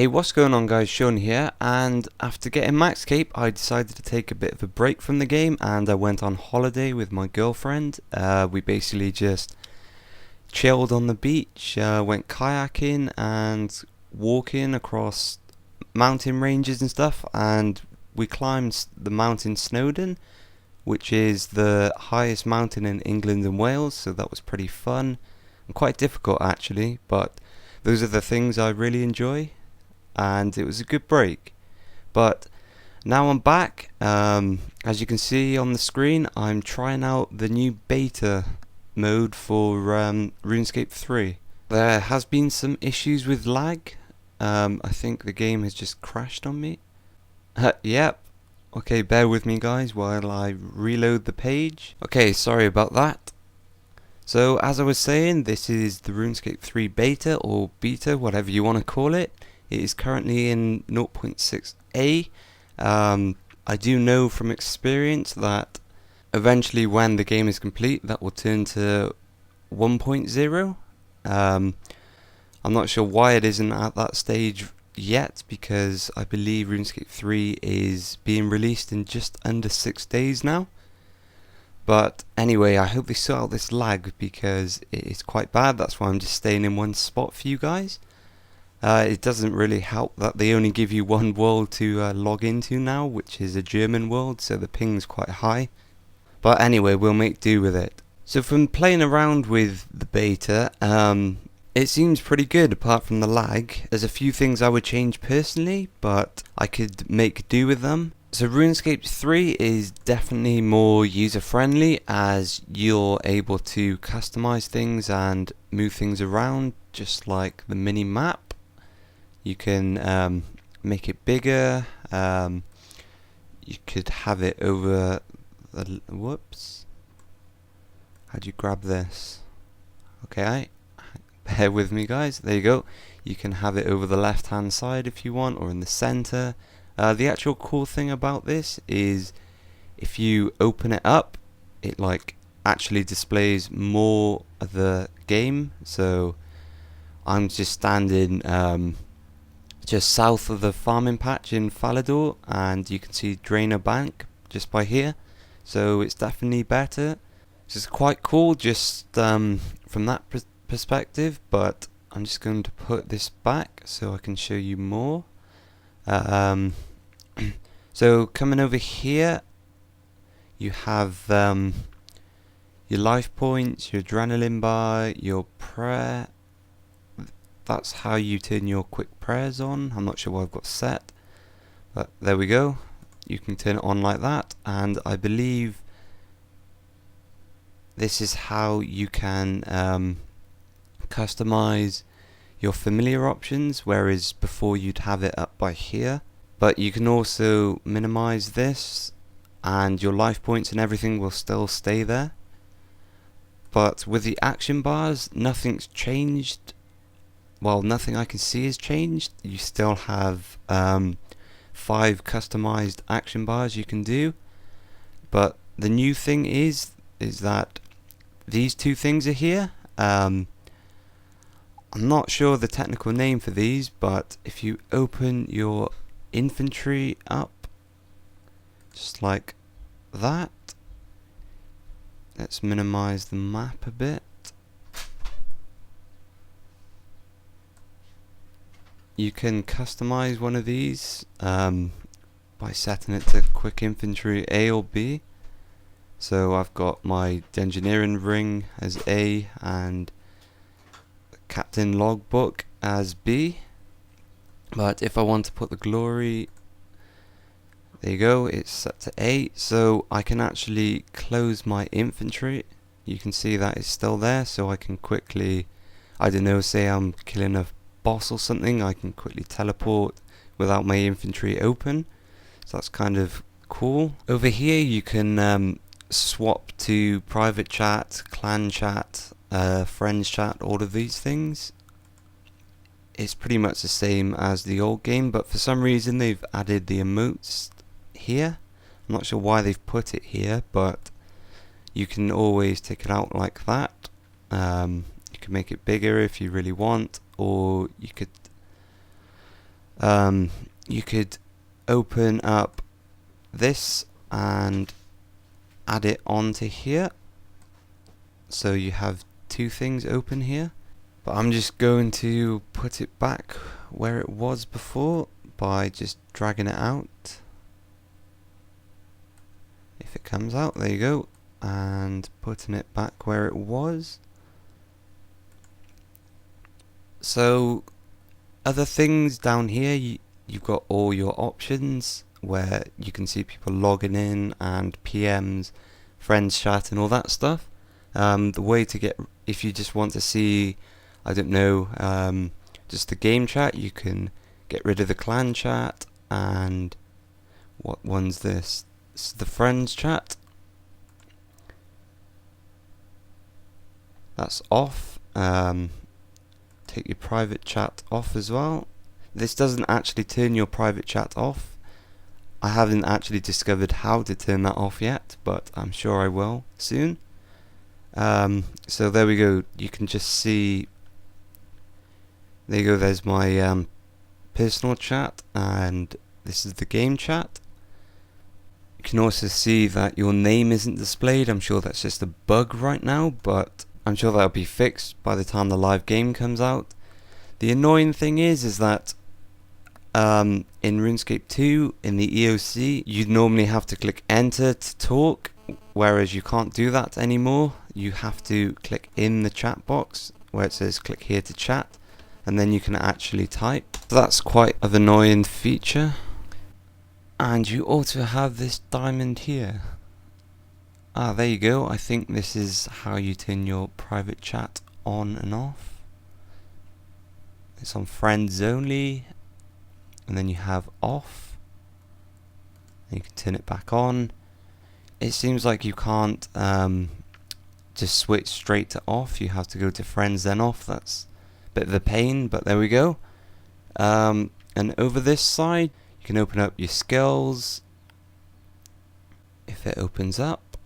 Hey, what's going on guys, Sean here, and after getting Maxcape I decided to take a bit of a break from the game and I went on holiday with my girlfriend. We basically just chilled on the beach, went kayaking and walking across mountain ranges and stuff, and we climbed the mountain Snowdon, which is the highest mountain in England and Wales, so that was pretty fun and quite difficult actually, but those are the things I really enjoy. And it was a good break. But now I'm back. As you can see on the screen, I'm trying out the new beta mode for Runescape 3. There has been some issues with lag. I think the game has just crashed on me. Yep. Okay, bear with me guys while I reload the page. Okay, sorry about that. So as I was saying, this is the Runescape 3 beta or beta, whatever you want to call it. It is currently in 0.6a. I do know from experience that eventually when the game is complete that will turn to 1.0. I'm not sure why it isn't at that stage yet, because I believe RuneScape 3 is being released in just under 6 days now. But anyway, I hope they sort out this lag because it is quite bad. That's why I'm just staying in one spot for you guys. It doesn't really help that they only give you one world to log into now, which is a German world, so the ping's quite high. But anyway, we'll make do with it. So from playing around with the beta, it seems pretty good apart from the lag. There's a few things I would change personally, but I could make do with them. So RuneScape 3 is definitely more user friendly, as you're able to customize things and move things around just like the mini map. You can make it bigger. You could have it over the whoops. How do you grab this? Okay, bear with me guys. There you go. You can have it over the left hand side if you want, or in the center. The actual cool thing about this is if you open it up, it like actually displays more of the game. So I'm just standing just south of the farming patch in Falador, and you can see Drainer Bank just by here, so it's definitely better. It's quite cool just from that perspective, but I'm just going to put this back so I can show you more. So coming over here, you have your life points, your adrenaline bar, your prayer. That's how you turn your quick prayers on. I'm not sure what I've got set, but there we go. You can turn it on like that, and I believe this is how you can customize your familiar options, whereas before you'd have it up by here. But you can also minimize this and your life points and everything will still stay there. But with the action bars, nothing's changed. Well, nothing I can see has changed. You still have 5 customized action bars you can do, but the new thing is that these two things are here. I'm not sure the technical name for these, but if you open your infantry up just like that, let's minimize the map a bit. You can customize one of these by setting it to quick infantry A or B. So I've got my engineering ring as A and captain logbook as B. But if I want to put the glory, there you go, it's set to A. So I can actually close my infantry. You can see that it's still there, so I can quickly, I don't know, say I'm killing a boss or something, I can quickly teleport without my infantry open. So that's kind of cool. Over here you can swap to private chat, clan chat, friends chat, all of these things. It's pretty much the same as the old game, but for some reason they've added the emotes here. I'm not sure why they've put it here, but you can always take it out like that. You can make it bigger if you really want, or you could You could open up this and add it onto here, so you have two things open here. But I'm just going to put it back where it was before by just dragging it out. If it comes out, there you go, and putting it back where it was. So other things down here, you've got all your options where you can see people logging in and PMs, friends chat and all that stuff. The way to get, if you just want to see, I don't know, just the game chat, you can get rid of the clan chat. And what one's this? This is the friends chat. That's off. Take your private chat off as well. This doesn't actually turn your private chat off. I haven't actually discovered how to turn that off yet, but I'm sure I will soon. So there we go. You can just see, there you go, there's my personal chat, and this is the game chat. You can also see that your name isn't displayed. I'm sure that's just a bug right now, but I'm sure that'll be fixed by the time the live game comes out. The annoying thing is that in RuneScape 2, in the EOC, you'd normally have to click enter to talk, whereas you can't do that anymore. You have to click in the chat box where it says click here to chat, and then you can actually type. So that's quite an annoying feature. And you also have this diamond here. Ah, there you go. I think this is how you turn your private chat on and off. It's on friends only, and then you have off, and you can turn it back on. It seems like you can't just switch straight to off. You have to go to friends then off. That's a bit of a pain, but there we go. And over this side, you can open up your skills. If it opens up,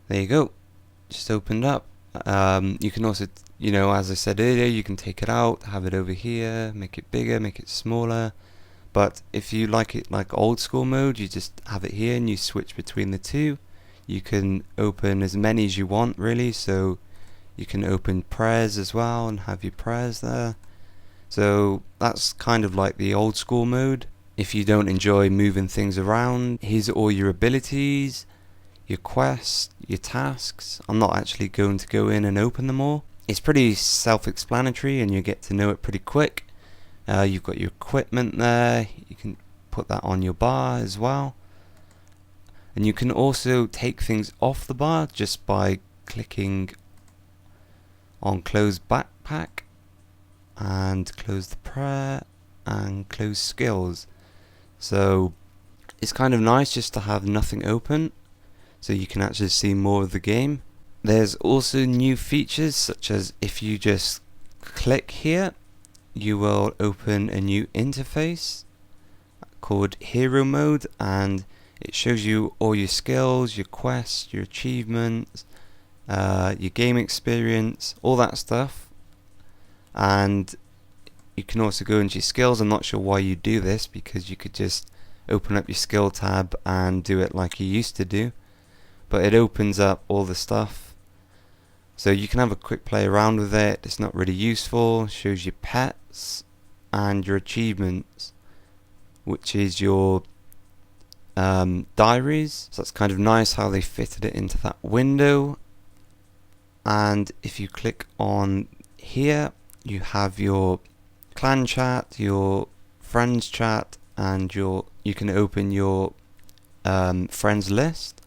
there you go, just opened up. You can also, you know, as I said earlier, you can take it out, have it over here, make it bigger, make it smaller. But if you like it like old school mode, you just have it here and you switch between the two. You can open as many as you want, really, so you can open prayers as well and have your prayers there. So that's kind of like the old school mode. If you don't enjoy moving things around, here's all your abilities, your quests, your tasks. I'm not actually going to go in and open them all. It's pretty self-explanatory and you get to know it pretty quick. You've got your equipment there, you can put that on your bar as well. And you can also take things off the bar just by clicking on close backpack and close the prayer and close skills. So it's kind of nice just to have nothing open, so you can actually see more of the game. There's also new features, such as if you just click here, you will open a new interface called Hero Mode, and it shows you all your skills, your quests, your achievements, your game experience, all that stuff. And you can also go into your skills. I'm not sure why you do this, because you could just open up your skill tab and do it like you used to do, but it opens up all the stuff, so you can have a quick play around with it. It's not really useful. It shows your pets and your achievements, which is your diaries. So that's kind of nice how they fitted it into that window. And if you click on here, you have your clan chat, your friends chat, and you can open your friends list.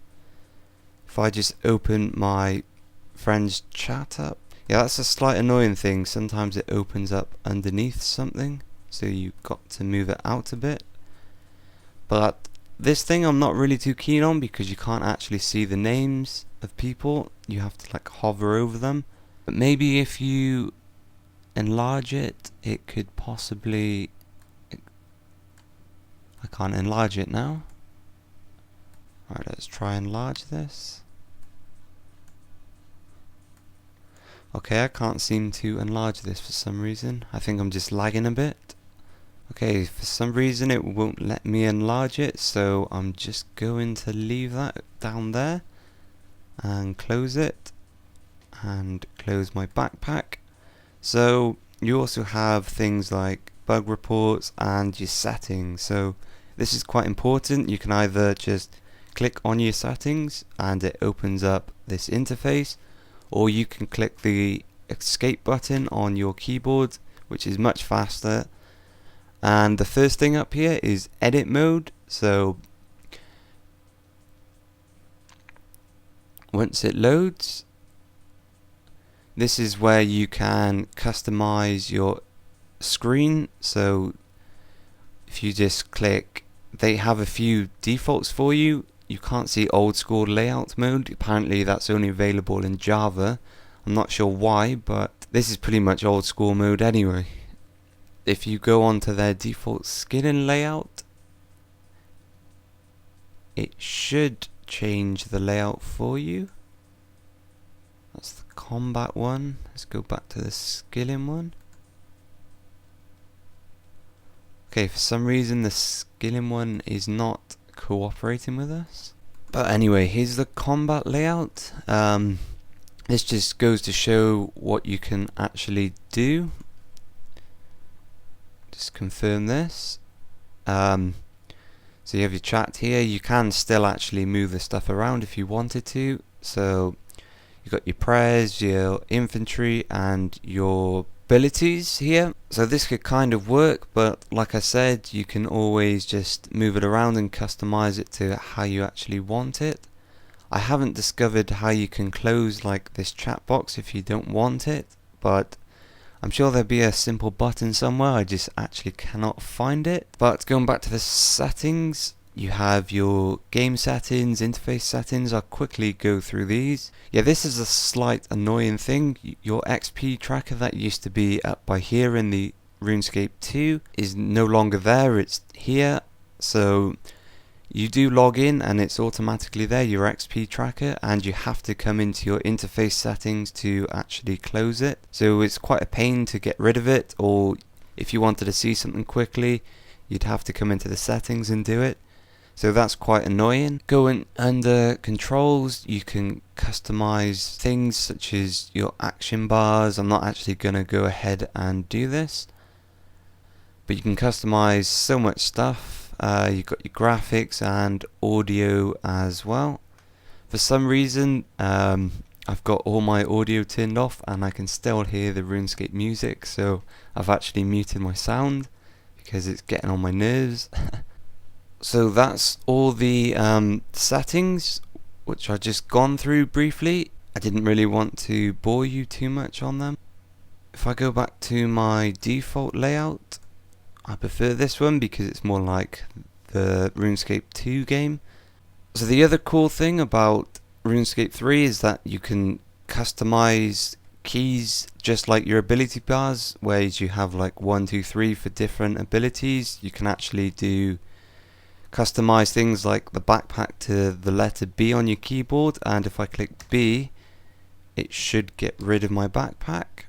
If I just open my friends chat up, yeah, that's a slight annoying thing. Sometimes it opens up underneath something, so you've got to move it out a bit. But this thing I'm not really too keen on, because you can't actually see the names of people. You have to like hover over them. But maybe if you enlarge it, it could possibly... I can't enlarge it now. Alright, let's try and enlarge this. Okay, I can't seem to enlarge this for some reason. I think I'm just lagging a bit. Okay, for some reason it won't let me enlarge it, so I'm just going to leave that down there and close it and close my backpack. So you also have things like bug reports and your settings. So this is quite important. You can either just click on your settings and it opens up this interface, or you can click the escape button on your keyboard, which is much faster. And the first thing up here is edit mode. So once it loads, this is where you can customize your screen. So if you just click, they have a few defaults for you. You can't see old school layout mode. Apparently that's only available in Java. I'm not sure why, but this is pretty much old school mode anyway. If you go onto their default skin and layout, it should change the layout for you. That's the combat one. Let's go back to the skilling one. Okay, for some reason the skilling one is not cooperating with us. But anyway, here's the combat layout. This just goes to show what you can actually do. Just confirm this. So you have your chat here. You can still actually move the stuff around if you wanted to. So you've got your prayers, your infantry, and your abilities here. So this could kind of work, but like I said, you can always just move it around and customize it to how you actually want it. I haven't discovered how you can close like this chat box if you don't want it, but I'm sure there'll be a simple button somewhere. I just actually cannot find it. But going back to the settings, you have your game settings, interface settings. I'll quickly go through these. Yeah, this is a slight annoying thing. Your XP tracker that used to be up by here in the Runescape 2 is no longer there. It's here. So you do log in and it's automatically there, your XP tracker, and you have to come into your interface settings to actually close it. So it's quite a pain to get rid of it, or if you wanted to see something quickly, you'd have to come into the settings and do it. So that's quite annoying. Going under controls, you can customize things such as your action bars. I'm not actually going to go ahead and do this, but you can customize so much stuff. You've got your graphics and audio as well. For some reason, I've got all my audio turned off and I can still hear the RuneScape music, so I've actually muted my sound because it's getting on my nerves. So that's all the settings, which I've just gone through briefly. I didn't really want to bore you too much on them. If I go back to my default layout, I prefer this one because it's more like the RuneScape 2 game. So the other cool thing about RuneScape 3 is that you can customize keys just like your ability bars, whereas you have like 1, 2, 3 for different abilities. You can actually do customize things like the backpack to the letter B on your keyboard, and if I click B, it should get rid of my backpack,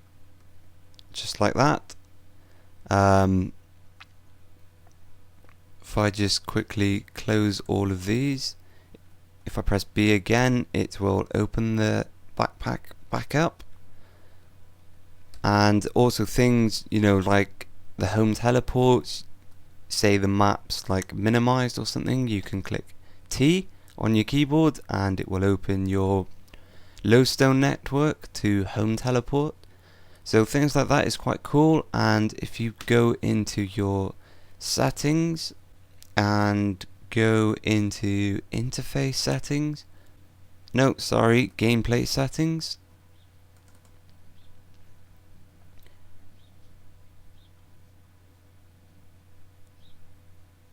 just like that. If I just quickly close all of these, if I press B again, it will open the backpack back up. And also things, you know, like the home teleports, say the map's like minimized or something, you can click T on your keyboard and it will open your lodestone network to home teleport. So things like that is quite cool. And if you go into your settings and go into interface settings, no, sorry, gameplay settings,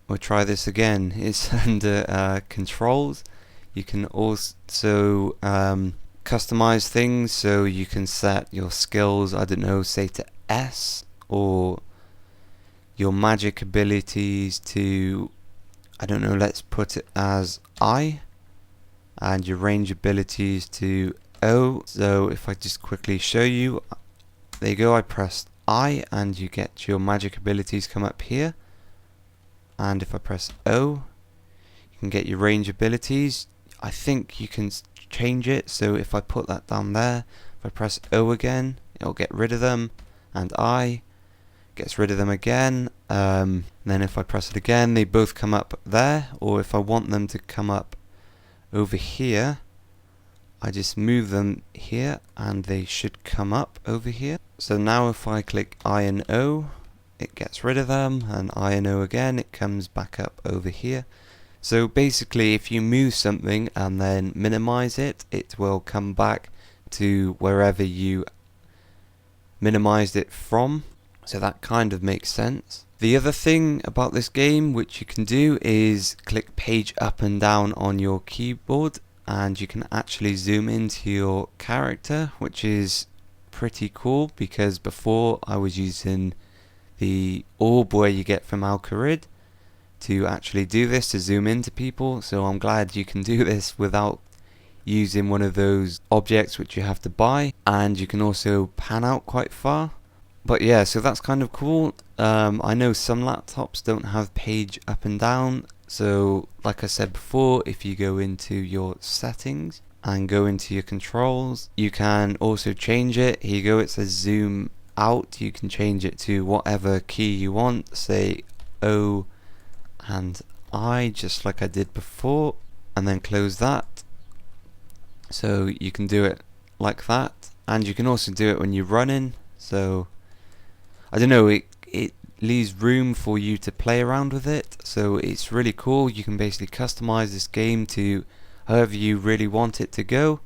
we'll try this again. It's under controls. You can also customize things, so you can set your skills, I don't know, say to S, or your magic abilities to, I don't know, let's put it as I, and your range abilities to O. So if I just quickly show you, there you go, I pressed I and you get your magic abilities come up here. And if I press O, you can get your range abilities. I think you can change it, so if I put that down there, if I press O again, it'll get rid of them, and I gets rid of them again. Then if I press it again, they both come up there, or if I want them to come up over here, I just move them here and they should come up over here. So now if I click I and O, it gets rid of them, and I and O again, it comes back up over here. So basically if you move something and then minimize it, it will come back to wherever you minimized it from. So that kind of makes sense. The other thing about this game which you can do is click page up and down on your keyboard, and you can actually zoom into your character, which is pretty cool, because before I was using the orb where you get from Al-Kharid to actually do this, to zoom into people. So I'm glad you can do this without using one of those objects which you have to buy, and you can also pan out quite far. But yeah, so that's kind of cool. I know some laptops don't have page up and down, so like I said before, if you go into your settings and go into your controls, you can also change it. Here you go, it says zoom out. You can change it to whatever key you want, say O and I, just like I did before, and then close that. So you can do it like that, and you can also do it when you're running. So I don't know, it leaves room for you to play around with it, so it's really cool. You can basically customize this game to however you really want it to go.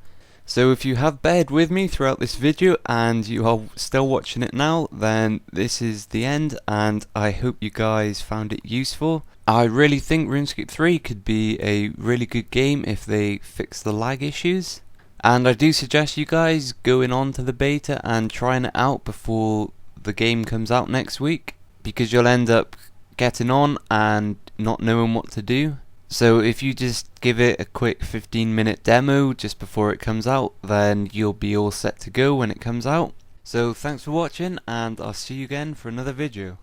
So if you have bared with me throughout this video and you are still watching it now, then this is the end, and I hope you guys found it useful. I really think RuneScape 3 could be a really good game if they fix the lag issues, and I do suggest you guys going on to the beta and trying it out before the game comes out next week, because you'll end up getting on and not knowing what to do. So if you just give it a quick 15-minute demo just before it comes out, then you'll be all set to go when it comes out. So thanks for watching, and I'll see you again for another video.